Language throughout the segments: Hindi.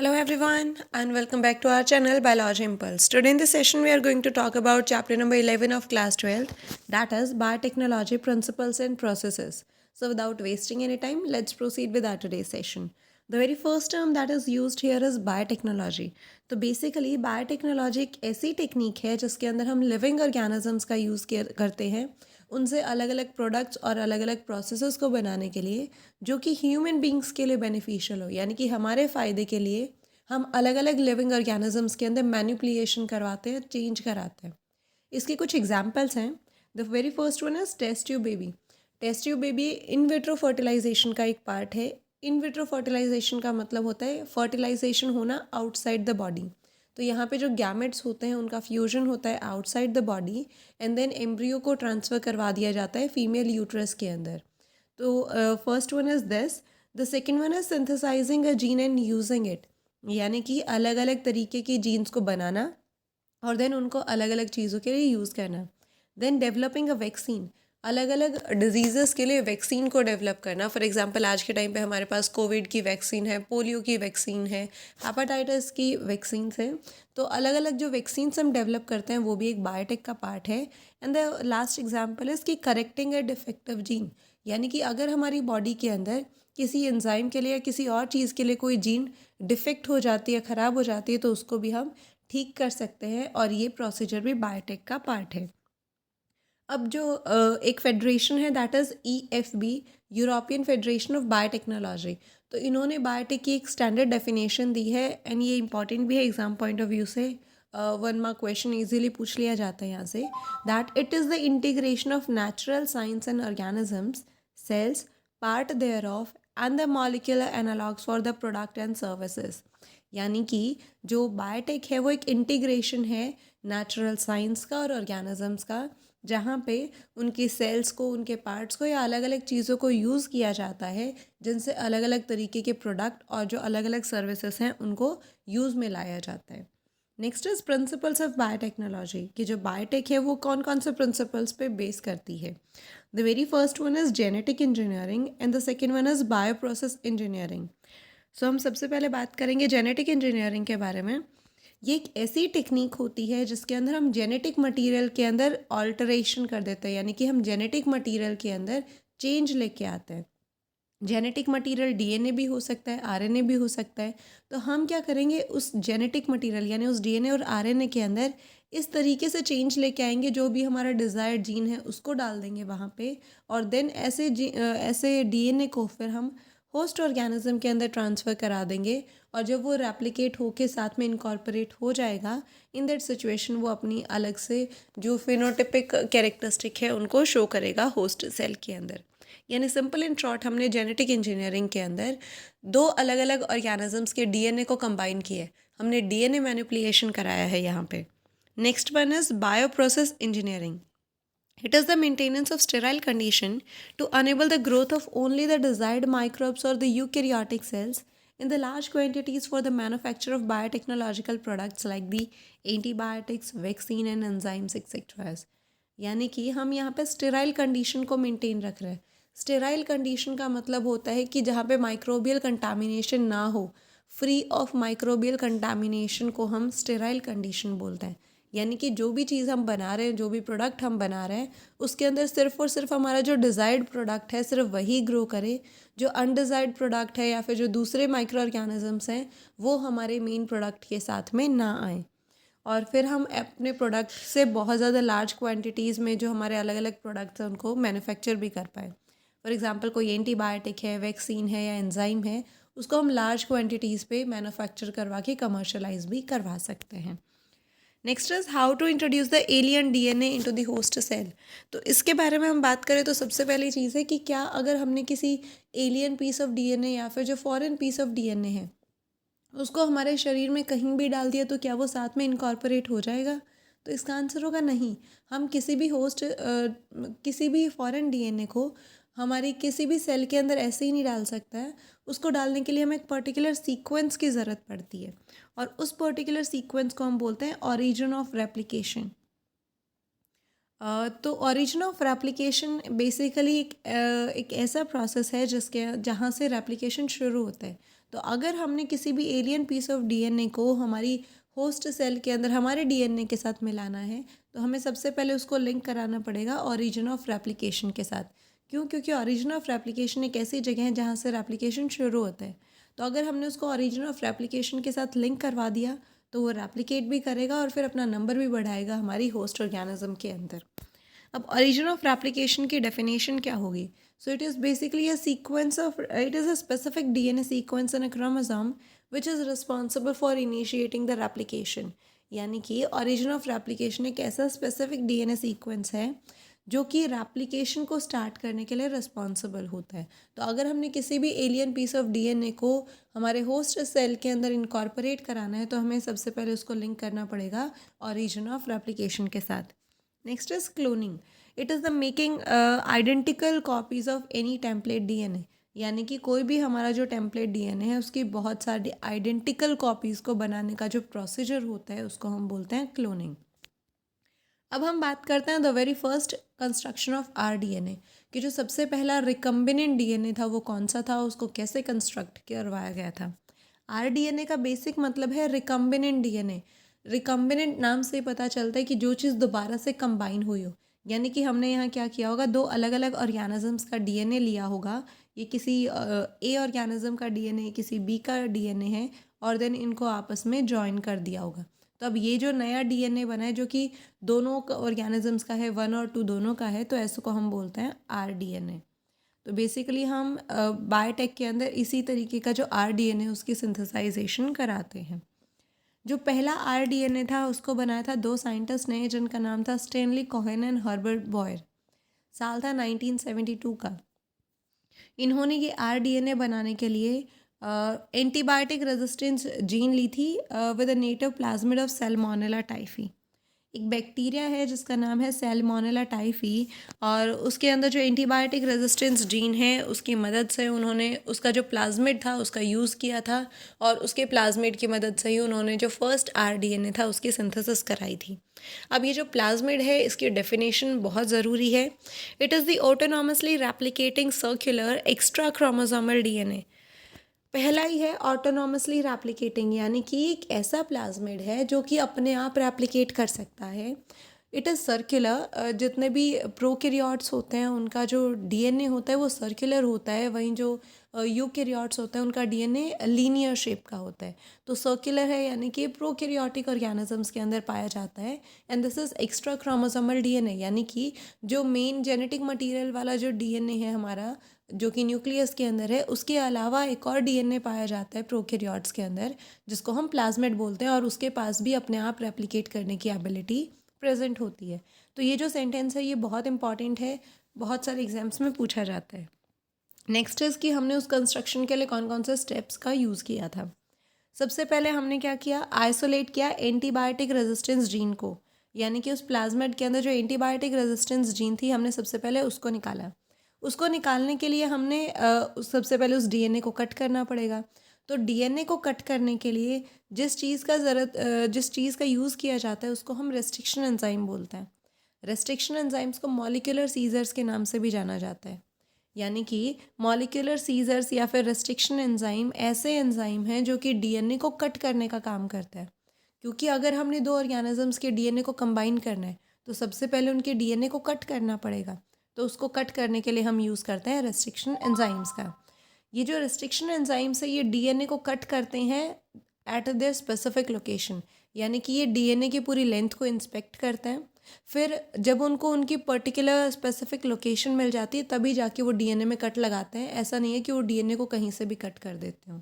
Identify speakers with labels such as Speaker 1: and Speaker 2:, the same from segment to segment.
Speaker 1: Hello everyone and welcome back to our channel Biology Impulse. Today in this session we are going to talk about chapter number 11 of class 12, that is biotechnology principles and processes. So without wasting any time, let's proceed with our today's session. The very first term that is used here is biotechnology. तो बेसिकली बायोटेक्नोलॉजी एक ऐसी टेक्निक है जिसके अंदर हम लिविंग ऑर्गेनिजम्स का यूज़ करते हैं उनसे अलग अलग प्रोडक्ट्स और अलग अलग प्रोसेसेस को बनाने के लिए जो कि ह्यूमन बींग्स के लिए बेनिफिशियल हो, यानी कि हमारे फ़ायदे के लिए हम अलग अलग लिविंग ऑर्गेनिजम्स के अंदर मैनिपुलेशन करवाते हैं, चेंज कराते हैं. इसके कुछ एग्जाम्पल्स हैं. The very first one is test tube baby. Test tube baby in vitro fertilization का एक पार्ट है. इन विट्रो फर्टिलाइजेशन का मतलब होता है फर्टिलाइजेशन होना आउटसाइड द बॉडी. तो यहाँ पे जो गैमेट्स होते हैं उनका फ्यूजन होता है outside the body and then embryo को ट्रांसफ़र करवा दिया जाता है फीमेल यूट्रस के अंदर. तो first one is this. The second one is synthesizing a gene and using it, यानी कि अलग अलग तरीके की जीन्स को बनाना और देन उनको अलग अलग चीज़ों के लिए यूज़ करना. देन डेवलपिंग अ वैक्सीन, अलग अलग डिजीज़ के लिए वैक्सीन को डेवलप करना. फॉर एग्जांपल आज के टाइम पे हमारे पास कोविड की वैक्सीन है, पोलियो की वैक्सीन है, हेपेटाइटिस की वैक्सीन है. तो अलग अलग जो वैक्सीन्स हम डेवलप करते हैं वो भी एक बायोटेक का पार्ट है. And the last example is कि करेक्टिंग ए डिफेक्टिव जीन, यानी कि अगर हमारी बॉडी के अंदर किसी एंजाइम के लिए या किसी और चीज़ के लिए कोई जीन डिफेक्ट हो जाती है, ख़राब हो जाती है, तो उसको भी हम ठीक कर सकते हैं और ये प्रोसीजर भी बायोटेक का पार्ट है. अब जो एक फेडरेशन है that is EFB, European federation of biotechnology. तो इन्होंने बायोटेक की एक स्टैंडर्ड डेफिनेशन दी है एंड ये इंपॉर्टेंट भी है एग्जाम पॉइंट ऑफ व्यू से. 1 मार्क क्वेश्चन इजीली पूछ लिया जाता है यहाँ से. That it is the integration of natural science and organisms, cells, part there of and the molecular analogues for the product and services. यानी कि जो बायोटेक है वो एक इंटीग्रेशन है नेचुरल साइंस का और ऑर्गेनिजम्स का, जहाँ पे उनकी सेल्स को, उनके पार्ट्स को या अलग अलग चीज़ों को यूज़ किया जाता है जिनसे अलग अलग तरीके के प्रोडक्ट और जो अलग अलग सर्विसेज हैं उनको यूज़ में लाया जाता है. Next is principles of biotechnology, कि जो बायोटेक है वो कौन कौन से प्रिंसिपल्स पे बेस करती है. The very first one is genetic engineering and the second one is bio process engineering. So हम सबसे पहले बात करेंगे जेनेटिक इंजीनियरिंग के बारे में. ये एक ऐसी टेक्निक होती है जिसके अंदर हम जेनेटिक मटेरियल के अंदर ऑल्टरेशन कर देते हैं, यानी कि हम जेनेटिक मटेरियल के अंदर चेंज लेके आते हैं. जेनेटिक मटेरियल डीएनए भी हो सकता है, आरएनए भी हो सकता है. तो हम क्या करेंगे, उस जेनेटिक मटेरियल यानी उस डीएनए और आरएनए के अंदर इस तरीके से चेंज लेके आएंगे, जो भी हमारा डिज़ायर्ड जीन है उसको डाल देंगे वहाँ पे और देन ऐसे डीएनए को फिर हम होस्ट ऑर्गेनिज्म के अंदर ट्रांसफ़र करा देंगे और जब वो रेप्लिकेट होके साथ में इनकॉर्पोरेट हो जाएगा, इन दैट सिचुएशन वो अपनी अलग से जो फिनोटिपिक कैरेक्टरिस्टिक है उनको शो करेगा होस्ट सेल के अंदर. यानी सिंपल इन शॉर्ट हमने जेनेटिक इंजीनियरिंग के अंदर दो अलग अलग ऑर्गेनिजम्स के डीएनए को कंबाइन किया है. हमने डीएनए मैनिपुलेशन कराया है यहाँ पे. Next one is bio process engineering. It is the maintenance of sterile condition to enable the growth of only the desired microbes or the eukaryotic cells in the large quantities for the manufacture of biotechnological products like the antibiotics, vaccine and enzymes etc. यानी कि हम यहाँ पे स्टेराइल कंडीशन को मेंटेन रख रहे हैं. स्टेराइल कंडीशन का मतलब होता है कि जहाँ पे माइक्रोबियल कंटामिनेशन ना हो, फ्री ऑफ माइक्रोबियल कंटामिनेशन को हम स्टेराइल कंडीशन बोलते हैं. यानी कि जो भी चीज़ हम बना रहे हैं, जो भी प्रोडक्ट हम बना रहे हैं, उसके अंदर सिर्फ और सिर्फ हमारा जो डिज़ायर्ड प्रोडक्ट है सिर्फ वही ग्रो करे. जो अनडिज़ायर्ड प्रोडक्ट है या फिर जो दूसरे माइक्रो ऑर्गेनिजम्स हैं वो हमारे मेन प्रोडक्ट के साथ में ना आए और फिर हम अपने प्रोडक्ट से बहुत ज़्यादा लार्ज क्वांटिटीज़ में जो हमारे अलग अलग प्रोडक्ट्स हैं उनको मैन्युफैक्चर भी कर पाए. फॉर एग्जांपल कोई एंटीबायोटिक है, वैक्सीन है या एंजाइम है, उसको हम लार्ज क्वांटिटीज़ पे मैन्युफैक्चर करवा के कमर्शलाइज भी करवा सकते हैं. Next is how to introduce the alien DNA into the host cell. तो इसके बारे में हम बात करें तो सबसे पहली चीज़ है कि क्या अगर हमने किसी एलियन पीस ऑफ डीएनए या फिर जो फॉरेन पीस ऑफ डीएनए है उसको हमारे शरीर में कहीं भी डाल दिया तो क्या वो साथ में इनकॉर्पोरेट हो जाएगा. तो इसका आंसर होगा नहीं. हम किसी भी फॉरेन डीएनए को हमारी किसी भी सेल के अंदर ऐसे ही नहीं डाल सकता है. उसको डालने के लिए हमें एक पर्टिकुलर सीक्वेंस की ज़रूरत पड़ती है और उस पर्टिकुलर सीक्वेंस को हम बोलते हैं ओरिजिन ऑफ रेप्लिकेशन. तो ओरिजिन ऑफ रेप्लिकेशन बेसिकली एक ऐसा प्रोसेस है जहाँ से रेप्लिकेशन शुरू होता है. तो अगर हमने किसी भी एलियन पीस ऑफ डीएनए को हमारी होस्ट सेल के अंदर हमारे डीएनए के साथ मिलाना है, तो हमें सबसे पहले उसको लिंक कराना पड़ेगा ओरिजिन ऑफ रेप्लिकेशन के साथ। क्यों? क्योंकि ओरिजिन ऑफ रेप्लिकेशन एक ऐसी जगह है जहाँ से रेप्लिकेशन शुरू होता है। तो अगर हमने उसको ओरिजिन ऑफ रेप्लिकेशन के साथ लिंक करवा दिया तो वो रेप्लिकेट भी करेगा और फिर अपना नंबर भी बढ़ाएगा हमारी होस्ट ऑर्गेनिज्म के अंदर। अब ओरिजिन ऑफ रेप्लिकेशन की डेफिनेशन क्या होगी? So it is basically a sequence of it is a specific DNA sequence in a chromosome which is responsible for initiating the replication. यानी कि ओरिजिन ऑफ रेप्लिकेशन एक ऐसा स्पेसिफिक डीएनए सीक्वेंस है जो कि रेप्लिकेशन को स्टार्ट करने के लिए रिस्पॉन्सिबल होता है। तो अगर हमने किसी भी एलियन पीस ऑफ डीएनए को हमारे होस्ट सेल के अंदर इनकॉर्पोरेट कराना है तो हमें सबसे पहले उसको लिंक करना पड़ेगा ओरिजिन ऑफ रेप्लिकेशन के साथ। Next is cloning. It is the making identical copies of any template DNA. यानी कि कोई भी हमारा जो टेम्पलेट डीएनए है उसकी बहुत सारी आइडेंटिकल कॉपीज़ को बनाने का जो प्रोसीजर होता है उसको हम बोलते हैं क्लोनिंग। अब हम बात करते हैं the very first construction of R DNA कि जो सबसे पहला रिकम्बिनेंट डीएनए था वो कौन सा था, उसको कैसे कंस्ट्रक्ट करवाया गया था। आर डीएनए का बेसिक मतलब है रिकम्बिनेंट डीएनए। रिकम्बिनेंट नाम से पता चलता है कि जो चीज़ दोबारा से कंबाइन हुई हो। यानी कि हमने यहाँ क्या किया होगा, दो अलग अलग ऑर्गेनिजम्स का डीएनए लिया होगा। ये किसी ए ऑर्गेनिज्म का डीएनए किसी बी का डीएनए है और देन इनको आपस में जॉइन कर दिया होगा। तो अब ये जो नया डीएनए बना है जो कि दोनों ऑर्गेनिजम्स का है, 1 और 2 दोनों का है, तो ऐसे को हम बोलते हैं आर डीएनए। तो बेसिकली हम बायोटेक के अंदर इसी तरीके का जो आर डीएनए उसकी सिंथेसाइजेशन कराते हैं। जो पहला आर डीएनए था उसको बनाया था दो साइंटिस्ट ने जिनका नाम था Stanley Cohen and Herbert Boyer. साल था 1972 का। इन्होंने ये आर डीएनए बनाने के लिए एंटीबायोटिक रेजिस्टेंस जीन ली थी with a native plasmid of Salmonella typhi. एक बैक्टीरिया है जिसका नाम है सैल्मोनेला टाइफी और उसके अंदर जो एंटीबायोटिक रेजिस्टेंस जीन है उसकी मदद से उन्होंने उसका जो प्लाज्मिड था उसका यूज़ किया था और उसके प्लाज्मिड की मदद से ही उन्होंने जो फर्स्ट आर डीएनए था उसकी सिंथेसिस कराई थी। अब ये जो प्लाज्मिड है इसकी डेफिनेशन बहुत ज़रूरी है। It is the autonomously replicating circular extra chromosomal DNA. पहला ही है ऑटोनॉमसली रेप्लिकेटिंग, यानी कि एक ऐसा प्लाज्मिड है जो कि अपने आप रेप्लिकेट कर सकता है। It is circular. जितने भी प्रोकैरियोट्स होते हैं उनका जो डीएनए होता है वो सर्कुलर होता है, वहीं जो यूकैरियोट्स होते हैं उनका डीएनए लीनियर शेप का होता है। तो सर्कुलर है यानी कि प्रोकैरियोटिक ऑर्गेनिजम्स के अंदर पाया जाता है। And this is extra chromosomal DNA, यानी कि जो मेन जेनेटिक मटेरियल वाला जो डीएनए है हमारा जो कि न्यूक्लियस के अंदर है, उसके अलावा एक और डीएनए पाया जाता है प्रोकैरियोट्स के अंदर जिसको हम प्लाज्मिड बोलते हैं और उसके पास भी अपने आप रेप्लिकेट करने की एबिलिटी प्रेजेंट होती है। तो ये जो सेंटेंस है ये बहुत इंपॉर्टेंट है, बहुत सारे एग्जाम्स में पूछा जाता है। नेक्स्ट इज़ कि हमने उस कंस्ट्रक्शन के लिए कौन कौन से स्टेप्स का यूज़ किया था। सबसे पहले हमने क्या किया, आइसोलेट किया एंटीबायोटिक रेजिस्टेंस जीन को। यानी कि उस प्लाज्मिड के अंदर जो एंटीबायोटिक रेजिस्टेंस जीन थी हमने सबसे पहले उसको निकाला। उसको निकालने के लिए हमने सबसे पहले उस डीएनए को कट करना पड़ेगा। तो डीएनए को कट करने के लिए जिस चीज़ का यूज़ किया जाता है उसको हम रेस्ट्रिक्शन एंजाइम बोलते हैं। रेस्ट्रिक्शन एंजाइम्स को मॉलिक्यूलर सीजर्स के नाम से भी जाना जाता है। यानी कि मॉलिक्यूलर सीजर्स या फिर रेस्ट्रिक्शन एंजाइम ऐसे एंजाइम हैं जो कि डीएनए को कट करने का काम करता है। क्योंकि अगर हमने दो ऑर्गेनिजम्स के डीएनए को कंबाइन करना है तो सबसे पहले उनके डीएनए को कट करना पड़ेगा। तो उसको कट करने के लिए हम यूज़ करते हैं रेस्ट्रिक्शन एंजाइम्स का। ये जो रेस्ट्रिक्शन एंजाइम्स है ये डीएनए को कट करते हैं एट देयर स्पेसिफिक लोकेशन। यानी कि ये डीएनए की पूरी लेंथ को इंस्पेक्ट करते हैं, फिर जब उनको उनकी पर्टिकुलर स्पेसिफिक लोकेशन मिल जाती है तभी जाके वो डीएनए में कट लगाते हैं। ऐसा नहीं है कि वो डीएनए को कहीं से भी कट कर देते हो।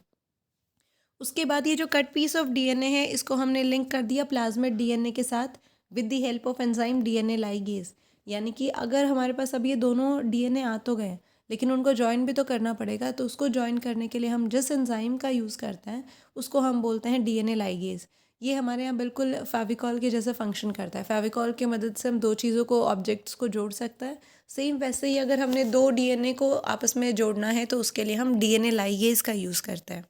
Speaker 1: उसके बाद ये जो कट पीस ऑफ डीएनए है इसको हमने लिंक कर दिया प्लाज्मिड डीएनए के साथ with the help of enzyme DNA ligase. यानी कि अगर हमारे पास अब ये दोनों डीएनए आ तो गए लेकिन उनको जॉइन भी तो करना पड़ेगा, तो उसको जॉइन करने के लिए हम जिस एंजाइम का यूज़ करते हैं उसको हम बोलते हैं डीएनए लाइगेज। ये हमारे यहाँ बिल्कुल फेविकॉल के जैसे फंक्शन करता है। फेविकॉल की मदद से हम दो चीज़ों को ऑब्जेक्ट्स को जोड़ सकते हैं, सेम वैसे ही अगर हमने दो डीएनए को आपस में जोड़ना है तो उसके लिए हम डीएनए लाइगेज का यूज़ करते हैं।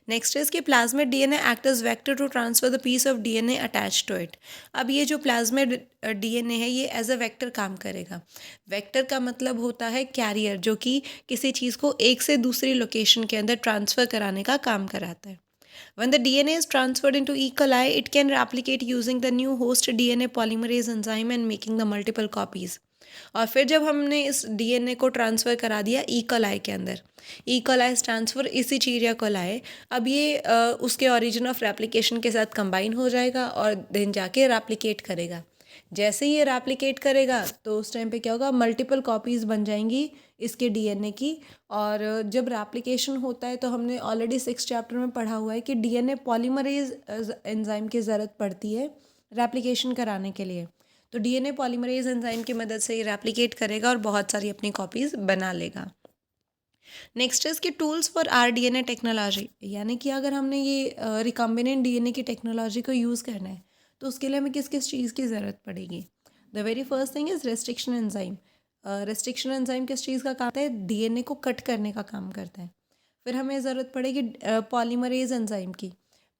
Speaker 1: नेक्स्ट इज कि plasmid DNA act as vector to transfer the piece of DNA attach to it. अब ये जो प्लाज्मिड डीएनए है ये एज अ वेक्टर काम करेगा। वेक्टर का मतलब होता है कैरियर, जो कि किसी चीज़ को एक से दूसरी लोकेशन के अंदर ट्रांसफ़र कराने का काम कराता है। When the DNA is transferred into E. coli, it can replicate using the new host DNA polymerase enzyme and making the multiple copies. और फिर जब हमने इस डीएनए को ट्रांसफ़र करा दिया ई कोलाई के अंदर, ई कोलाई ट्रांसफ़र इसिचीरिया कोलाई, अब ये उसके ओरिजिन ऑफ रेप्लिकेशन के साथ कंबाइन हो जाएगा और देन जाके रेप्लिकेट करेगा। जैसे ही ये रेप्लिकेट करेगा तो उस टाइम पे क्या होगा, मल्टीपल कॉपीज़ बन जाएंगी इसके डीएनए की। और जब रेप्लिकेशन होता है तो हमने ऑलरेडी 6th चैप्टर में पढ़ा हुआ है कि डीएनए पॉलीमरेज एंजाइम की ज़रूरत पड़ती है रेप्लिकेशन कराने के लिए। तो डीएनए पॉलीमरेज एंजाइम की मदद से ये रेप्लिकेट करेगा और बहुत सारी अपनी कॉपीज़ बना लेगा। नेक्स्ट इज़ कि टूल्स फॉर rDNA टेक्नोलॉजी, यानी कि अगर हमने ये रिकम्बिनेंट डीएनए की टेक्नोलॉजी को यूज़ करना है तो उसके लिए हमें किस किस चीज़ की ज़रूरत पड़ेगी। The very first thing is restriction enzyme. Restriction enzyme किस चीज़ का काम है, डीएनए को कट करने का काम करता है। फिर हमें ज़रूरत पड़ेगी पॉलीमरेज एंजाइम की।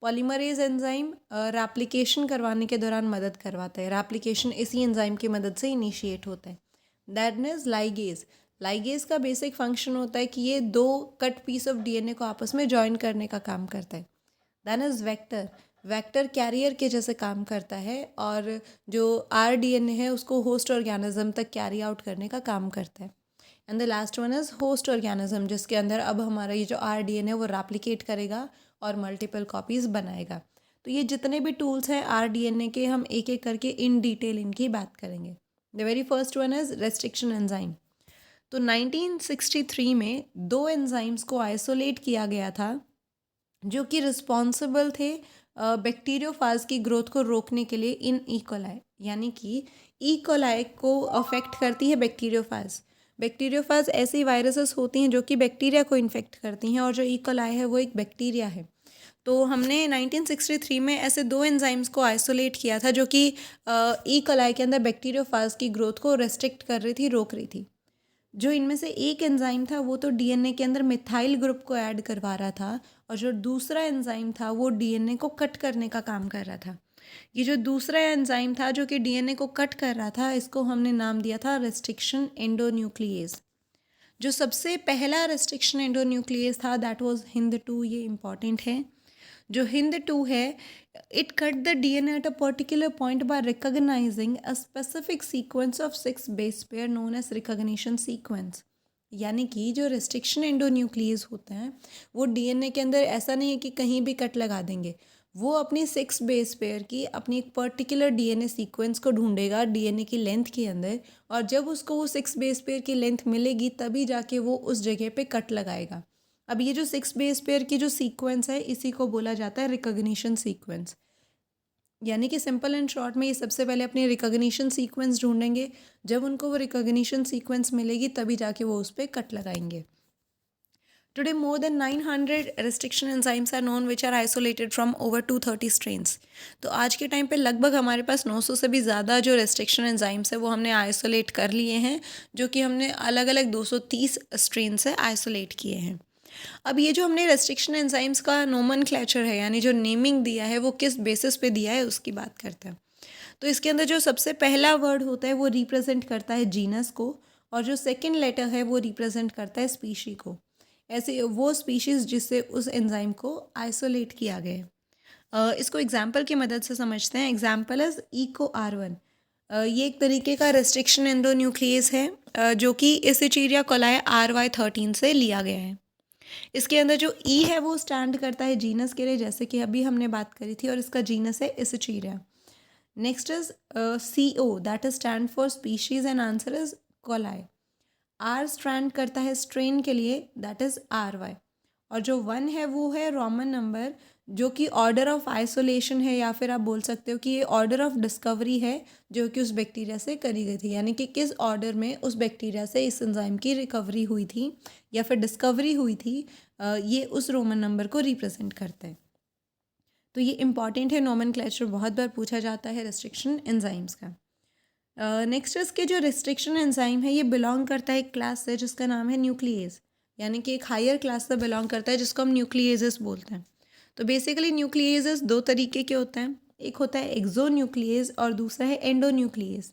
Speaker 1: पॉलीमरेज एंजाइम रेप्लिकेशन करवाने के दौरान मदद करवाता है। रेप्लिकेशन इसी एंजाइम की मदद से इनिशिएट होता है। That is ligase. लाइगेज का बेसिक फंक्शन होता है कि ये दो कट पीस ऑफ डीएनए को आपस में जॉइन करने का काम करता है। Then is vector. Vector carrier के जैसे काम करता है और जो rDNA है उसको होस्ट ऑर्गेनिज्म तक कैरी आउट करने का काम करता है। And the last one is host organism, जिसके अंदर अब हमारा ये जो rDNA है वो रेप्लिकेट करेगा और मल्टीपल कॉपीज़ बनाएगा। तो ये जितने भी टूल्स हैं rDNA के, हम एक एक करके इन डिटेल इनकी बात करेंगे। The very first one is restriction enzyme. तो 1963 में दो एंजाइम्स को आइसोलेट किया गया था जो कि रिस्पॉन्सिबल थे बैक्टीरियोफाज की ग्रोथ को रोकने के लिए इन ई कोलाई। यानी कि ई कोलाई को अफेक्ट करती है बैक्टीरियोफाज। बैक्टीरियोफाज ऐसी वायरसेस होती हैं जो कि बैक्टीरिया को इन्फेक्ट करती हैं और जो ई कोलाई है वो एक बैक्टीरिया है। तो हमने 1963 में ऐसे दो एंजाइम्स को आइसोलेट किया था जो कि ई कोलाई के अंदर बैक्टीरियोफाज की ग्रोथ को रेस्ट्रिक्ट कर रही थी, रोक रही थी। जो इनमें से एक एंजाइम था वो तो डीएनए के अंदर मिथाइल ग्रुप को ऐड करवा रहा था और जो दूसरा एंजाइम था वो डीएनए को कट करने का काम कर रहा था। ये जो दूसरा एंजाइम था जो कि डीएनए को कट कर रहा था, इसको हमने नाम दिया था रेस्ट्रिक्शन एंडोन्यूक्लिएज। जो सबसे पहला रेस्ट्रिक्शन एंडोन्यूक्लिएज था दैट वाज HindII। ये इंपॉर्टेंट है। जो HindII है, it cut the DNA at a particular point by recognizing a specific sequence of 6 base pair known as recognition sequence. यानी कि जो रेस्ट्रिक्शन एंडोन्यूक्लियस होते हैं वो डीएनए के अंदर ऐसा नहीं है कि कहीं भी कट लगा देंगे। वो अपनी 6 बेस पेयर की अपनी एक पर्टिकुलर डीएनए सीक्वेंस को ढूंढेगा डीएनए की लेंथ के अंदर, और जब उसको वो 6 बेस पेयर की लेंथ मिलेगी तभी जाके वो उस जगह पे कट लगाएगा। अब ये जो 6 बेस पेयर की जो सीक्वेंस है इसी को बोला जाता है रिकॉग्निशन सीक्वेंस। यानी कि सिंपल एंड शॉर्ट में ये सबसे पहले अपनी रिकॉग्निशन सीक्वेंस ढूंढेंगे। जब उनको वो रिकॉग्निशन सीक्वेंस मिलेगी तभी जाके वो उस पर कट लगाएंगे। Today, more than 900 restriction enzymes are known which are isolated from over 230 strains. तो आज के टाइम पे लगभग हमारे पास 900 से भी ज़्यादा जो रेस्ट्रिक्शन एंजाइम्स है वो हमने आइसोलेट कर लिए हैं, जो कि हमने अलग अलग 230 स्ट्रेन से आइसोलेट किए हैं। अब ये जो हमने रेस्ट्रिक्शन एंजाइम्स का नोमेनक्लेचर है, यानी जो नेमिंग दिया है वो किस बेसिस पे दिया है उसकी बात करते हैं। तो इसके अंदर जो सबसे पहला वर्ड होता है वो रिप्रेजेंट करता है जीनस को, और जो सेकंड लेटर है वो रिप्रेजेंट करता है स्पीशी को। ऐसे वो स्पीशीज़ जिससे उस एंजाइम को आइसोलेट किया गया है। इसको एग्जाम्पल की मदद से समझते हैं। Example is EcoR1। ये एक तरीके का रेस्ट्रिक्शन एंडोन्यूक्लियस है जो कि इसिचीरिया कोलाई RY13 से लिया गया है। इसके अंदर जो ई है वो स्टैंड करता है जीनस के लिए, जैसे कि अभी हमने बात करी थी, और इसका जीनस है Escherichia. Next is CO, that is stand for species and answer is coli. R stand करता है स्ट्रेन के लिए, दैट इज RY। और जो 1 है वो है रोमन नंबर जो कि ऑर्डर ऑफ आइसोलेशन है, या फिर आप बोल सकते हो कि ये ऑर्डर ऑफ डिस्कवरी है जो कि उस बैक्टीरिया से करी गई थी। यानी कि किस ऑर्डर में उस बैक्टीरिया से इस एंजाइम की रिकवरी हुई थी या फिर डिस्कवरी हुई थी, ये उस रोमन नंबर को रिप्रेजेंट करता है। तो ये इंपॉर्टेंट है, नोमेनक्लेचर बहुत बार पूछा जाता है रेस्ट्रिक्शन एंजाइम्स का। नेक्स्ट इसके जो रिस्ट्रिक्शन एंजाइम है ये बिलोंग करता है एक क्लास से जिसका नाम है न्यूक्लिएज, यानी कि एक हायर क्लास से बिलोंग करता है जिसको हम न्यूक्लिएजेस बोलते हैं। तो बेसिकली न्यूक्लिएजेस दो तरीके के होते हैं, एक होता है एक्सो न्यूक्लिएज और दूसरा है एंडो न्यूक्लिएज।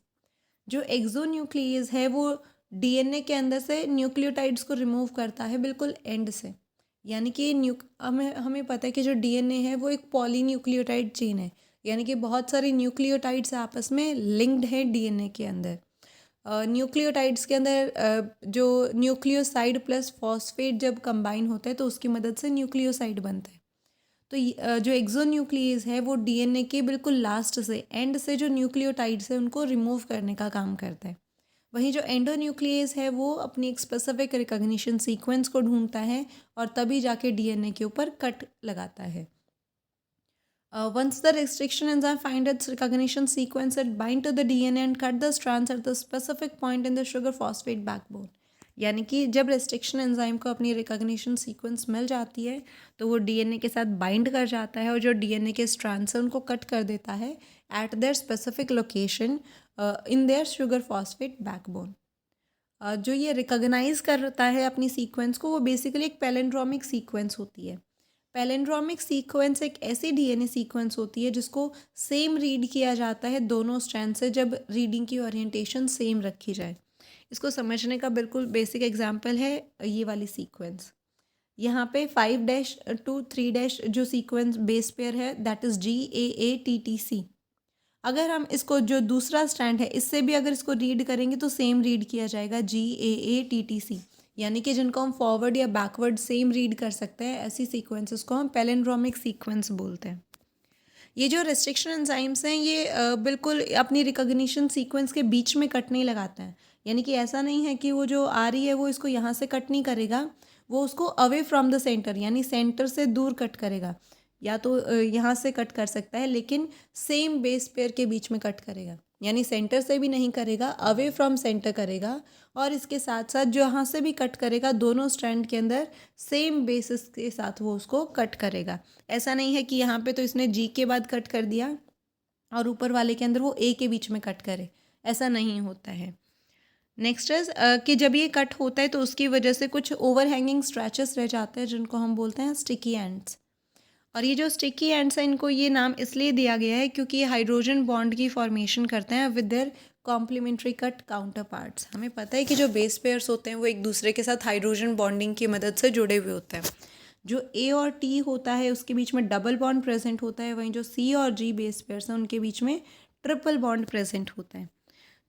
Speaker 1: जो एक्सो न्यूक्लिएज है वो डीएनए के अंदर से न्यूक्लियोटाइड्स को रिमूव करता है बिल्कुल एंड से, यानी कि हमें हमें पता है कि जो डीएनए है वो एक पॉलीन्यूक्लियोटाइड चेन है, यानी कि बहुत सारे न्यूक्लियोटाइड्स आपस में लिंक्ड हैं डीएनए के अंदर। न्यूक्लियोटाइड्स के अंदर जो न्यूक्लियोसाइड प्लस फॉस्फेट जब कंबाइन होता है तो उसकी मदद से न्यूक्लियोसाइड बनता है। तो जो एक्सोन्यूक्लियस है वो डीएनए के बिल्कुल लास्ट से एंड से जो न्यूक्लियोटाइड्स है उनको रिमूव करने का काम करता है। वहीं जो एंडोन्यूक्लियस है वो अपनी एक स्पेसिफिक रिकॉग्निशन सीक्वेंस को ढूंढता है और तभी जाके डीएनए के ऊपर कट लगाता है। Once the restriction enzyme finds its recognition sequence, it bind to the DNA and cut the strands at the specific point in the sugar phosphate backbone. यानी कि जब रेस्ट्रिक्शन एंजाइम को अपनी रिकॉग्निशन सीक्वेंस मिल जाती है तो वो डीएनए के साथ बाइंड कर जाता है और जो डीएनए के स्ट्रैंड्स हैं उनको कट कर देता है eight there specific location in their sugar phosphate backbone. जो ये रिकॉग्नाइज करता है अपनी सीक्वेंस को वो बेसिकली एक पैलिंड्रोमिक सीक्वेंस होती है। पैलिंड्रोमिक सीक्वेंस एक ऐसी डीएनए सीक्वेंस होती है जिसको सेम रीड किया जाता है दोनों स्ट्रैंड से जब रीडिंग की ओरिएंटेशन सेम रखी जाए। इसको समझने का बिल्कुल बेसिक एग्जांपल है ये वाली सीक्वेंस। यहाँ पे 5' to 3' जो सीक्वेंस बेस पेयर है दैट इज़ GAATTC। अगर हम इसको जो दूसरा स्ट्रैंड है इससे भी अगर इसको रीड करेंगे तो सेम रीड किया जाएगा GAATTC, यानी कि जिनको हम फॉरवर्ड या बैकवर्ड सेम रीड कर सकते हैं ऐसी सीक्वेंसेस को हम पैलिंड्रोमिक सीक्वेंस बोलते हैं। ये जो रेस्ट्रिक्शन एंजाइम्स हैं ये बिल्कुल अपनी रिकॉग्निशन सीक्वेंस के बीच में कट नहीं लगाते हैं, यानी कि ऐसा नहीं है कि वो जो आ रही है वो इसको यहाँ से कट नहीं करेगा, वो उसको अवे फ्रॉम द सेंटर यानी सेंटर से दूर कट करेगा, या तो यहाँ से कट कर सकता है लेकिन सेम बेस पेयर के बीच में कट करेगा, यानी सेंटर से भी नहीं करेगा, अवे फ्रॉम सेंटर करेगा। और इसके साथ साथ जो यहाँ से भी कट करेगा दोनों स्ट्रैंड के अंदर सेम बेसिस के साथ वो उसको कट करेगा। ऐसा नहीं है कि यहाँ पे तो इसने जी के बाद कट कर दिया और ऊपर वाले के अंदर वो ए के बीच में कट करे, ऐसा नहीं होता है। नेक्स्ट इज कि जब ये कट होता है तो उसकी वजह से कुछ ओवर हैंगिंग स्ट्रैचेस रह जाते हैं जिनको हम बोलते हैं स्टिकी एंड्स। और ये जो स्टिकी एंड्स हैं इनको ये नाम इसलिए दिया गया है क्योंकि ये हाइड्रोजन बॉन्ड की फॉर्मेशन करते हैं with their complementary cut counterparts. हमें पता है कि जो बेस पेयर्स होते हैं वो एक दूसरे के साथ हाइड्रोजन बॉन्डिंग की मदद से जुड़े हुए होते हैं। जो ए और टी होता है उसके बीच में डबल बॉन्ड प्रेजेंट होता है, वहीं जो सी और जी बेस पेयर्स हैं उनके बीच में ट्रिपल बॉन्ड प्रेजेंट होता है।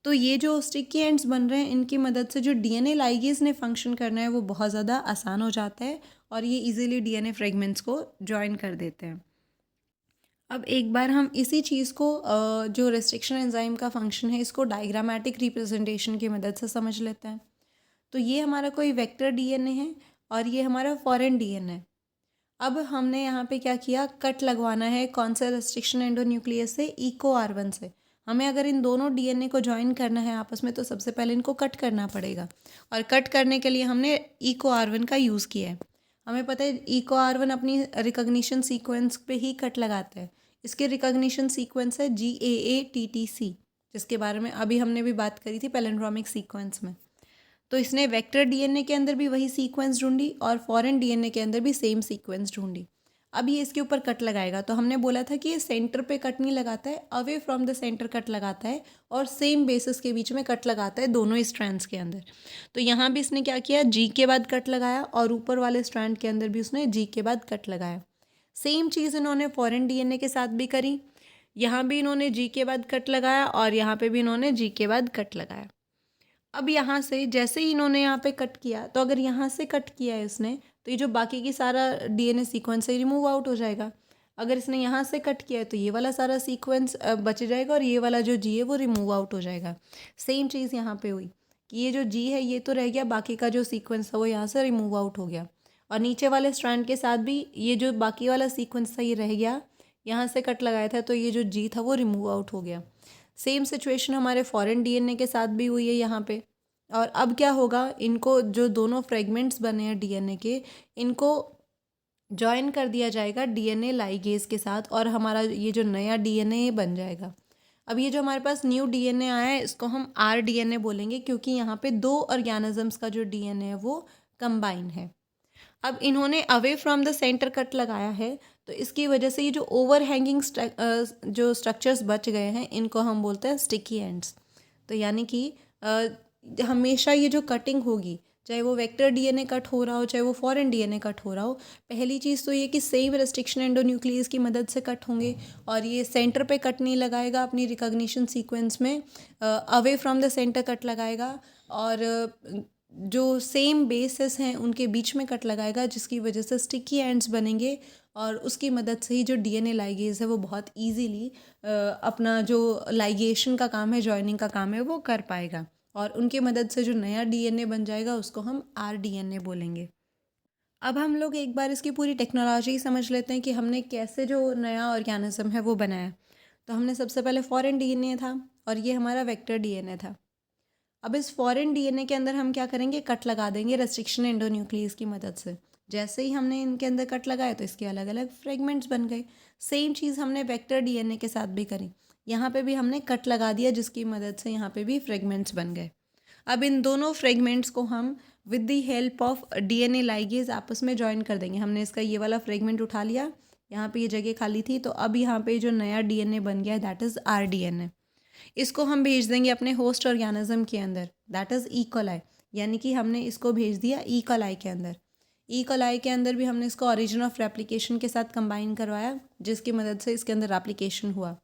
Speaker 1: तो ये जो स्टिकी एंड्स बन रहे हैं इनकी मदद से जो डीएनए लाइगेज ने फंक्शन करना है वो बहुत ज़्यादा आसान हो जाता है और ये इजीली डीएनए फ्रेगमेंट्स को ज्वाइन कर देते हैं। अब एक बार हम इसी चीज़ को जो रेस्ट्रिक्शन एंजाइम का फंक्शन है इसको डायग्रामेटिक रिप्रेजेंटेशन की मदद से समझ लेते हैं। तो ये हमारा कोई वेक्टर डीएनए है और ये हमारा फॉरेन डीएनए है। अब हमने यहाँ पे क्या किया, कट लगवाना है कौन सा रेस्ट्रिक्शन एंडोन्यूक्लियस से, इको R1 से। हमें अगर इन दोनों डीएनए को ज्वाइन करना है आपस में तो सबसे पहले इनको कट करना पड़ेगा और कट करने के लिए हमने इको R1 का यूज़ किया है। हमें पता है इको R1 अपनी रिकॉग्निशन सीक्वेंस पे ही कट लगाता है। इसके रिकॉग्निशन सीक्वेंस है GAATTC, जिसके बारे में अभी हमने भी बात करी थी पैलिंड्रोमिक सीक्वेंस में। तो इसने वेक्टर डीएनए के अंदर भी वही सीक्वेंस ढूंढी और फॉरेन डीएनए के अंदर भी सेम सीक्वेंस ढूंढी। अब ये इसके ऊपर कट लगाएगा तो हमने बोला था कि ये सेंटर पे कट नहीं लगाता है, away from the centre cut लगाता है और सेम बेसिस के बीच में कट लगाता है दोनों स्ट्रैंड्स के अंदर। तो यहाँ भी इसने क्या किया, जी के बाद कट लगाया और ऊपर वाले स्ट्रैंड के अंदर भी उसने जी के बाद कट लगाया। सेम चीज़ इन्होंने फॉरेन डीएनए के साथ भी करी, यहाँ भी इन्होंने जी के बाद कट लगाया और यहाँ पे भी इन्होंने जी के बाद कट लगाया। अब यहाँ से जैसे ही इन्होंने यहाँ पे कट किया तो अगर यहाँ से कट किया है इसने तो ये जो बाकी की सारा डीएनए सीक्वेंस से रिमूव आउट हो जाएगा। अगर इसने यहाँ से कट किया है तो ये वाला सारा सीक्वेंस बच जाएगा और ये वाला जो जी है वो रिमूव आउट हो जाएगा। सेम चीज़ यहाँ पे हुई कि ये जो जी है ये तो रह गया, बाकी का जो सीक्वेंस था वो यहाँ से रिमूव आउट हो गया और नीचे वाले स्ट्रैंड के साथ भी ये जो बाकी वाला सीक्वेंस था ये रह गया, यहाँ से कट लगाया था तो ये जो जी था वो रिमूव आउट हो गया। सेम सिचुएशन हमारे फॉरेन डीएनए के साथ भी हुई है यहाँ पे। और अब क्या होगा, इनको जो दोनों फ्रेगमेंट्स बने हैं डीएनए के इनको जॉइन कर दिया जाएगा डीएनए लाइगेज के साथ और हमारा ये जो नया डीएनए बन जाएगा। अब ये जो हमारे पास न्यू डीएनए आया है इसको हम आरडीएनए बोलेंगे, क्योंकि यहाँ पे 2 ऑर्गेनिजम्स का जो डीएनए है वो कंबाइन है। अब इन्होंने away from the centre cut लगाया है, तो इसकी वजह से ये जो ओवर हैंगिंग जो स्ट्रक्चर्स बच गए हैं इनको हम बोलते हैं स्टिकी एंड्स। तो यानी कि हमेशा ये जो कटिंग होगी, चाहे वो वेक्टर डीएनए कट हो रहा हो, चाहे वो फॉरेन डीएनए कट हो रहा हो, पहली चीज़ तो ये कि सेम रेस्ट्रिक्शन एंडोन्यूक्लियस की मदद से कट होंगे, और ये सेंटर पे कट नहीं लगाएगा अपनी रिकॉग्निशन सीक्वेंस में, away from the centre cut लगाएगा, और जो सेम बेसेस हैं उनके बीच में कट लगाएगा, जिसकी वजह से स्टिकी एंड्स बनेंगे, और उसकी मदद से ही जो डीएनए लाइगेज है वो बहुत इजीली अपना जो लाइगेशन का काम है, जॉइनिंग का काम है, वो कर पाएगा, और उनकी मदद से जो नया डीएनए बन जाएगा उसको हम आरडीएनए बोलेंगे। अब हम लोग एक बार इसकी पूरी टेक्नोलॉजी समझ लेते हैं कि हमने कैसे जो नया ऑर्गेनिज्म है वो बनाया। तो हमने सबसे पहले फॉरेन डीएनए था, और ये हमारा वेक्टर डीएनए था। अब इस फॉरेन डीएनए के अंदर हम क्या करेंगे, कट लगा देंगे रेस्ट्रिक्शन एंडोन्यूक्लियस की मदद से। जैसे ही हमने इनके अंदर कट लगाया तो इसके अलग अलग फ्रेगमेंट्स बन गए। सेम चीज़ हमने वेक्टर डीएनए के साथ भी करी, यहाँ पे भी हमने कट लगा दिया, जिसकी मदद से यहाँ पे भी फ्रेगमेंट्स बन गए। अब इन दोनों फ्रेगमेंट्स को हम with the help of DNA ligase आपस में ज्वाइन कर देंगे। हमने इसका ये वाला फ्रेगमेंट उठा लिया, यहाँ पे ये जगह खाली थी, तो अब यहाँ पे जो नया डीएनए बन गया है दैट इज़ आरडीएनए। इसको हम भेज देंगे अपने होस्ट ऑर्गेनिज्म के अंदर, दैट इज़ ई कोलाई। यानी कि हमने इसको भेज दिया ई कोलाई के अंदर। ई कोलाई के अंदर भी हमने इसको ओरिजिन ऑफ रेप्लिकेशन के साथ कंबाइन करवाया, जिसकी मदद से इसके अंदर रेप्लिकेशन हुआ।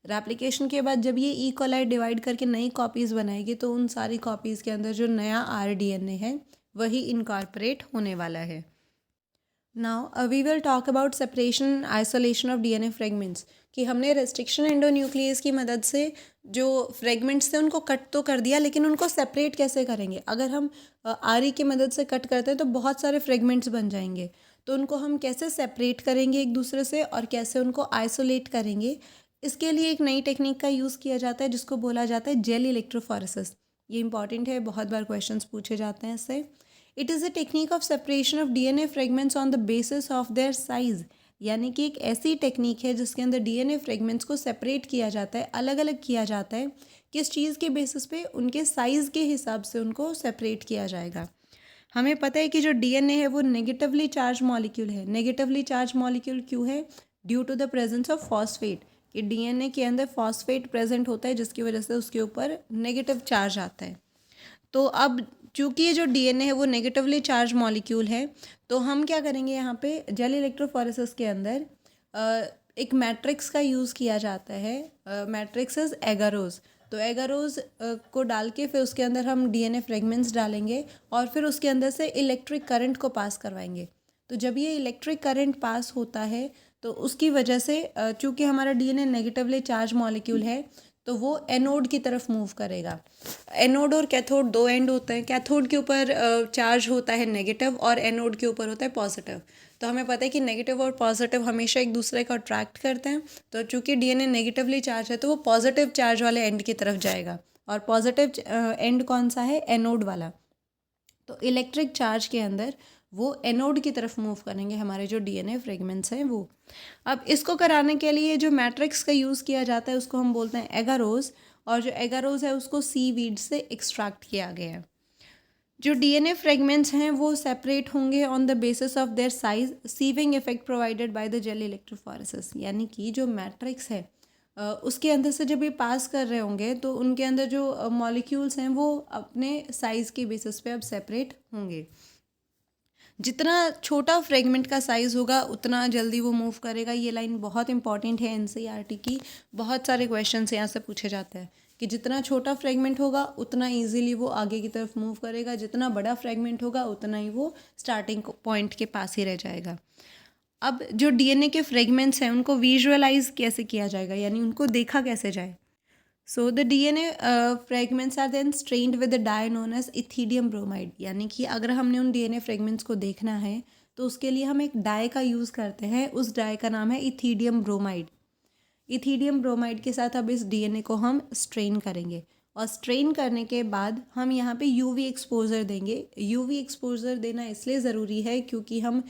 Speaker 1: रेप्लिकेशन के बाद जब ये ई कोलाई डिवाइड करके नई कॉपीज़ बनाएगी, तो उन सारी कॉपीज़ के अंदर जो नया आरडीएनए है वही इनकॉर्पोरेट होने वाला है। Now we will talk about separation isolation of DNA fragments, कि हमने रेस्ट्रिक्शन एंडोन्यूक्लियस की मदद से जो फ्रेगमेंट्स थे उनको कट तो कर दिया, लेकिन उनको सेपरेट कैसे करेंगे। अगर हम आरी की मदद से कट करते हैं तो बहुत सारे फ्रेगमेंट्स बन जाएंगे, तो उनको हम कैसे सेपरेट करेंगे एक दूसरे से, और कैसे उनको आइसोलेट करेंगे, इसके लिए एक नई टेक्निक का यूज़ किया जाता है जिसको बोला जाता है जेल इलेक्ट्रोफोरेसिस। ये इंपॉर्टेंट है, बहुत बार क्वेश्चंस पूछे जाते हैं इससे। It is a technique of separation of DNA fragments on the basis of their size. यानी कि एक ऐसी टेक्निक है जिसके अंदर डीएनए फ्रेगमेंट्स को सेपरेट किया जाता है, अलग अलग किया जाता है, किस चीज़ के बेसिस पे, उनके साइज़ के हिसाब से उनको सेपरेट किया जाएगा। हमें पता है कि जो डीएनए है वो नेगेटिवली चार्ज मॉलिक्यूल है। नेगेटिवली चार्ज मॉलिक्यूल क्यों है? Due to the presence of phosphate, कि डीएनए के अंदर फॉस्फेट प्रेजेंट होता है, जिसकी वजह से उसके ऊपर नेगेटिव चार्ज आता है। तो अब चूंकि ये जो डीएनए है वो नेगेटिवली चार्ज मॉलिक्यूल है, तो हम क्या करेंगे, यहाँ पे जेल इलेक्ट्रोफोरेसिस के अंदर एक मैट्रिक्स का यूज़ किया जाता है। Matrix is agarose. तो एगारोज को डाल के फिर उसके अंदर हम डीएनए फ्रेगमेंट्स डालेंगे, और फिर उसके अंदर से इलेक्ट्रिक करंट को पास करवाएंगे। तो जब ये इलेक्ट्रिक करंट पास होता है तो उसकी वजह से चूँकि हमारा डीएनए नेगेटिवली चार्ज मॉलिक्यूल है, तो वो एनोड की तरफ मूव करेगा। एनोड और कैथोड दो एंड होते हैं। कैथोड के ऊपर चार्ज होता है नेगेटिव, और एनोड के ऊपर होता है पॉजिटिव। तो हमें पता है कि नेगेटिव और पॉजिटिव हमेशा एक दूसरे को अट्रैक्ट करते हैं। तो चूंकि डीएनए नेगेटिवली चार्ज है तो वो पॉजिटिव चार्ज वाले एंड की तरफ जाएगा, और पॉजिटिव एंड कौन सा है? एनोड वाला। तो इलेक्ट्रिक चार्ज के अंदर वो एनोड की तरफ मूव करेंगे हमारे जो डीएनए फ्रेगमेंट्स हैं वो। अब इसको कराने के लिए जो मैट्रिक्स का यूज़ किया जाता है उसको हम बोलते हैं एगारोज, और जो एगारोज है उसको सीवीड से एक्सट्रैक्ट किया गया है। जो डीएनए फ्रेगमेंट्स हैं वो सेपरेट होंगे on the basis of their size, sieving effect provided by the gel electrophoresis. यानी कि जो मैट्रिक्स है उसके अंदर से जब ये पास कर रहे होंगे तो उनके अंदर जो मॉलिक्यूल्स हैं वो अपने साइज़ के बेसिस पे अब सेपरेट होंगे। जितना छोटा फ्रेगमेंट का साइज़ होगा उतना जल्दी वो मूव करेगा। ये लाइन बहुत इंपॉर्टेंट है एनसीईआरटी की, बहुत सारे क्वेश्चन यहाँ से पूछे जाते हैं कि जितना छोटा फ्रेगमेंट होगा उतना इजीली वो आगे की तरफ मूव करेगा, जितना बड़ा फ्रेगमेंट होगा उतना ही वो स्टार्टिंग पॉइंट के पास ही रह जाएगा। अब जो डीएनए के फ्रेगमेंट्स हैं उनको विजुअलाइज कैसे किया जाएगा, यानी उनको देखा कैसे जाए। So the DNA fragments are then stained with the dye known as ethidium bromide. यानी कि अगर हमने उन डीएनए फ्रेगमेंट्स को देखना है तो उसके लिए हम एक डाई का यूज़ करते हैं। उस डाई का नाम है इथीडियम ब्रोमाइड। इथीडियम ब्रोमाइड के साथ अब इस डीएनए को हम स्ट्रेन करेंगे, और स्ट्रेन करने के बाद हम यहाँ पे यूवी एक्सपोजर देंगे। यूवी एक्सपोजर देना इसलिए ज़रूरी है क्योंकि हम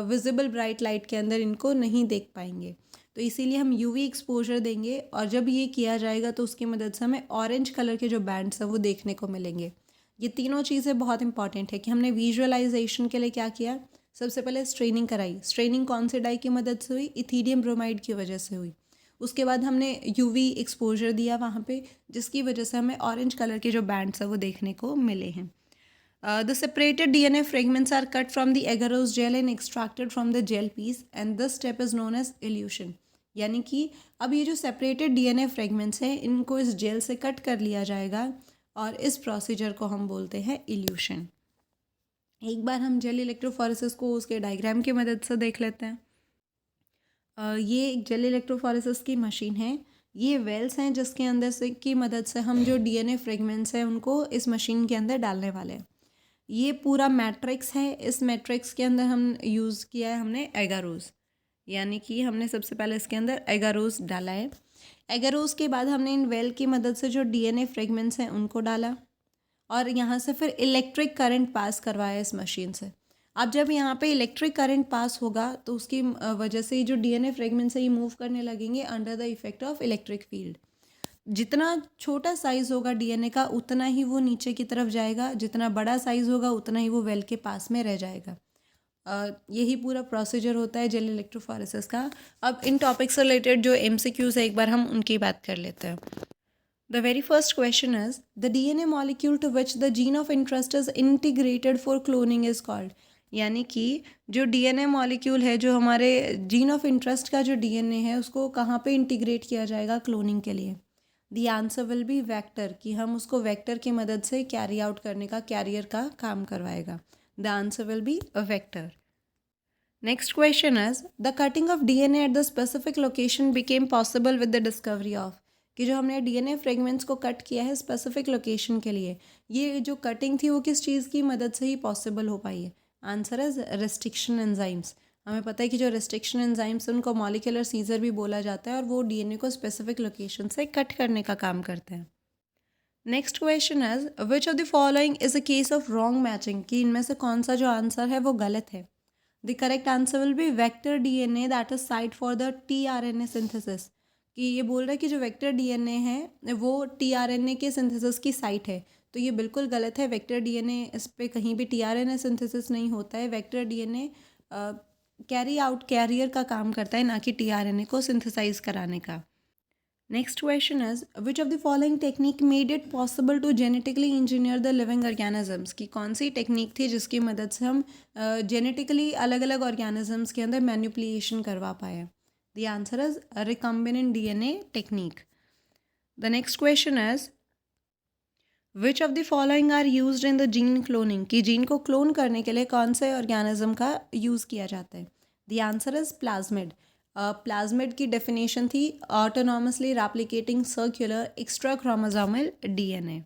Speaker 1: विजिबल ब्राइट लाइट के अंदर इनको नहीं देख पाएंगे, तो इसीलिए हम यूवी एक्सपोजर देंगे। और जब ये किया जाएगा तो उसकी मदद से हमें ऑरेंज कलर के जो बैंड्स हैं वो देखने को मिलेंगे। ये तीनों चीज़ें बहुत इंपॉर्टेंट है कि हमने विजुअलाइजेशन के लिए क्या किया। सबसे पहले स्ट्रेनिंग कराई। स्ट्रेनिंग कौन से डाई की मदद से हुई? इथीडियम ब्रोमाइड की वजह से हुई। उसके बाद हमने यूवी एक्सपोजर दिया वहाँ पे, जिसकी वजह से हमें ऑरेंज कलर के जो बैंड्स हैं वो देखने को मिले हैं। The separated DNA fragments are cut from the agarose gel and extracted from the gel piece, and this step is known as elution। यानी कि अब ये जो सेपरेटेड डीएनए फ्रेगमेंट्स हैं इनको इस जेल से कट कर लिया जाएगा और इस प्रोसीजर को हम बोलते हैं इल्यूशन। एक बार हम जेल इलेक्ट्रोफोरेसिस को उसके डायग्राम की मदद से देख लेते हैं। ये एक जेल इलेक्ट्रोफोरेसिस की मशीन है। ये वेल्स हैं जिसके अंदर से की मदद से हम जो डीएनए फ्रेगमेंट्स हैं उनको इस मशीन के अंदर डालने वाले हैं। ये पूरा मैट्रिक्स है। इस मैट्रिक्स के अंदर हम यूज़ किया है हमने एगारोज, यानी कि हमने सबसे पहले इसके अंदर एगारोज डाला है। एगारोज के बाद हमने इन वेल की मदद से जो डीएनए फ्रेगमेंट्स हैं उनको डाला और यहाँ से फिर इलेक्ट्रिक करंट पास करवाया इस मशीन से। अब जब यहाँ पे इलेक्ट्रिक करंट पास होगा तो उसकी वजह से जो डीएनए फ्रेगमेंट्स है ये मूव करने लगेंगे under the effect of electric field. जितना छोटा साइज़ होगा डीएनए का उतना ही वो नीचे की तरफ जाएगा, जितना बड़ा साइज़ होगा उतना ही वो वेल के पास में रह जाएगा। यही पूरा प्रोसीजर होता है जेल इलेक्ट्रोफोरेसिस का। अब इन टॉपिक से रिलेटेड जो MCQs है एक बार हम उनकी बात कर लेते हैं। The very first question is, the DNA molecule to which the gene of interest is integrated for cloning is called। यानी कि जो DNA मॉलिक्यूल है, जो हमारे जीन ऑफ इंटरेस्ट का जो DNA है उसको कहाँ पे इंटीग्रेट किया जाएगा क्लोनिंग के लिए? The answer will be vector, कि हम उसको वेक्टर की मदद से कैरी आउट करने का, कैरियर का काम करवाएगा। The answer will be a vector. Next question is, the cutting of DNA at the specific location became possible with the discovery of. कि जो हमने DNA फ्रेगमेंट्स को कट किया है स्पेसिफिक लोकेशन के लिए, ये जो कटिंग थी वो किस चीज़ की मदद से ही पॉसिबल हो पाई है? Answer is restriction enzymes. हमें पता है कि जो रेस्ट्रिक्शन एंजाइम्स उनको मॉलिक्यूलर सीजर भी बोला जाता है और वो DNA को स्पेसिफिक लोकेशन से कट करने का काम करते हैं। Next question is, which of the following is a case of wrong matching. कि इनमें से कौन सा जो आंसर है वो गलत है? The correct answer will be vector DNA that is site for the tRNA synthesis. कि ये बोल रहा है कि जो वेक्टर DNA है वो tRNA के सिंथेसिस की साइट है, तो ये बिल्कुल गलत है। वेक्टर DNA इस पे कहीं भी tRNA सिंथेसिस नहीं होता है। Vector DNA carry out carrier का काम करता है, ना कि tRNA को सिंथेसाइज कराने का। Next question is, which of the following technique made it possible to genetically engineer the living organisms. की कौन सी टेक्निक थी जिसकी मदद से हम जेनेटिकली अलग अलग ऑर्गेनिजम्स के अंदर मैनिपुलेशन करवा पाए? The answer is recombinant DNA technique. The next question is, which of the following are used in the gene cloning. की जीन को क्लोन करने के लिए कौन से ऑर्गेनिज्म का यूज़ किया जाता है? The answer is plasmid. Plasmid की डेफिनेशन थी autonomously replicating circular extra chromosomal DNA।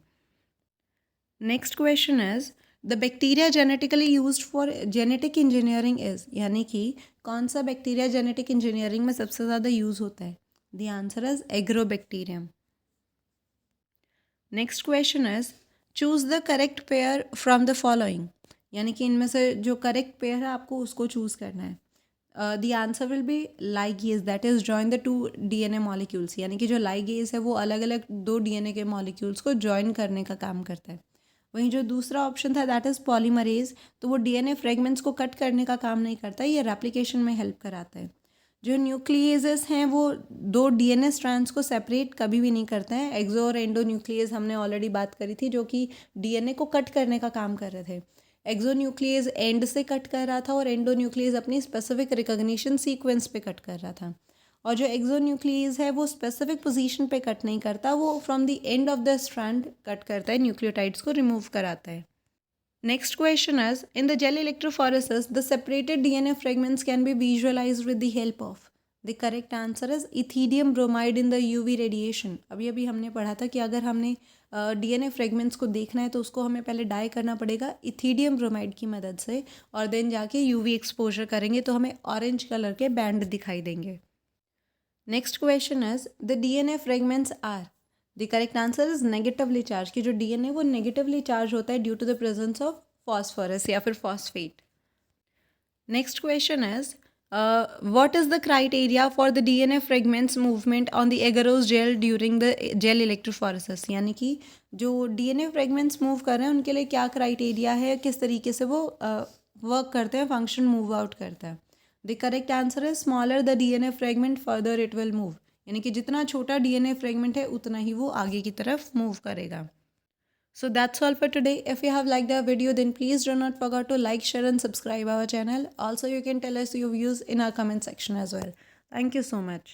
Speaker 1: Next question is, the bacteria genetically used for genetic engineering is. यानी कि कौन सा बैक्टीरिया जेनेटिक इंजीनियरिंग में सबसे ज़्यादा यूज़ होता है? The answer is agrobacterium. Next question is, choose the correct pair from the following. यानी कि इनमें से जो करेक्ट पेयर है आपको उसको चूज़ करना है। The answer will be ligase that is join the 2 DNA molecules. यानी कि जो लाइगेज है वो अलग अलग 2 DNA के मॉलिक्यूल्स को जॉइन करने का काम करता है। वहीं जो दूसरा ऑप्शन था दैट इज़ पॉलीमरेज, तो वो DNA फ्रेगमेंट्स को कट करने का काम नहीं करता, ये रेप्लिकेशन में हेल्प कराता है। जो न्यूक्लियेजेस हैं वो 2 DNA स्ट्रैंड्स को सेपरेट कभी भी नहीं करते हैं। एक्सो और एंडो न्यूक्लियस हमने ऑलरेडी बात करी थी, जो कि DNA को कट करने का काम कर रहे थे। एक्सोन्यूक्लियस एंड से कट कर रहा था और एंडोन्यूक्लियस अपनी स्पेसिफिक रिकॉग्निशन सीक्वेंस पे कट कर रहा था। और जो एक्सोन्यूक्लियस है वो स्पेसिफिक पोजीशन पे कट नहीं करता, वो from the end of the strand cut करता है, न्यूक्लियोटाइड्स को रिमूव कराता है। Next question is, in the gel electrophoresis the separated DNA fragments can be visualised with the help of. The correct answer is ethidium bromide in the UV radiation. अभी अभी हमने पढ़ा था कि अगर हमने DNA फ्रेगमेंट्स को देखना है तो उसको हमें पहले डाई करना पड़ेगा इथीडियम ब्रोमाइड की मदद से, और देन जाके UV एक्सपोजर करेंगे तो हमें ऑरेंज कलर के बैंड दिखाई देंगे। Next question is, the DNA fragments are. The correct answer is negatively charge, कि जो डीएनए वो नेगेटिवली चार्ज होता है due to the presence of phosphorus या फिर phosphate. Next question is what is the criteria for the DNA fragments movement on the agarose gel during the gel electrophoresis, यानी कि जो DNA fragments मूव कर रहे हैं उनके लिए क्या क्राइटेरिया है, किस तरीके से वो वर्क करते हैं, फंक्शन मूव आउट करता है। द करेक्ट आंसर है smaller the DNA fragment further it will move, यानी कि जितना छोटा DNA फ्रेगमेंट है उतना ही वो आगे की तरफ मूव करेगा। So that's all for today. If you have liked our video, then please do not forget to like, share and subscribe our channel. Also, you can tell us your views in our comment section as well. Thank you so much.